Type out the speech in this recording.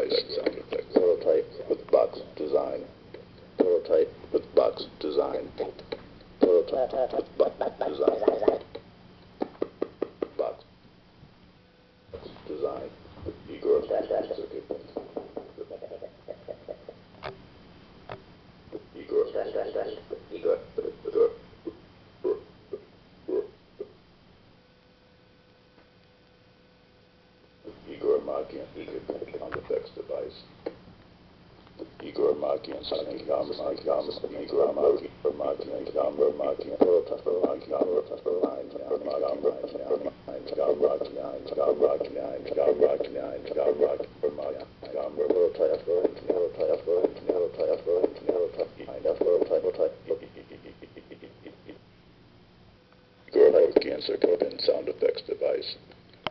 device. Sound effects. Prototype with box design. Prototype with box design. Prototype with box design. Box design. Igor circuit. Igor Makian sound effects device. Igor Makian sound effects Igor Makian Igor Makian sound effects device.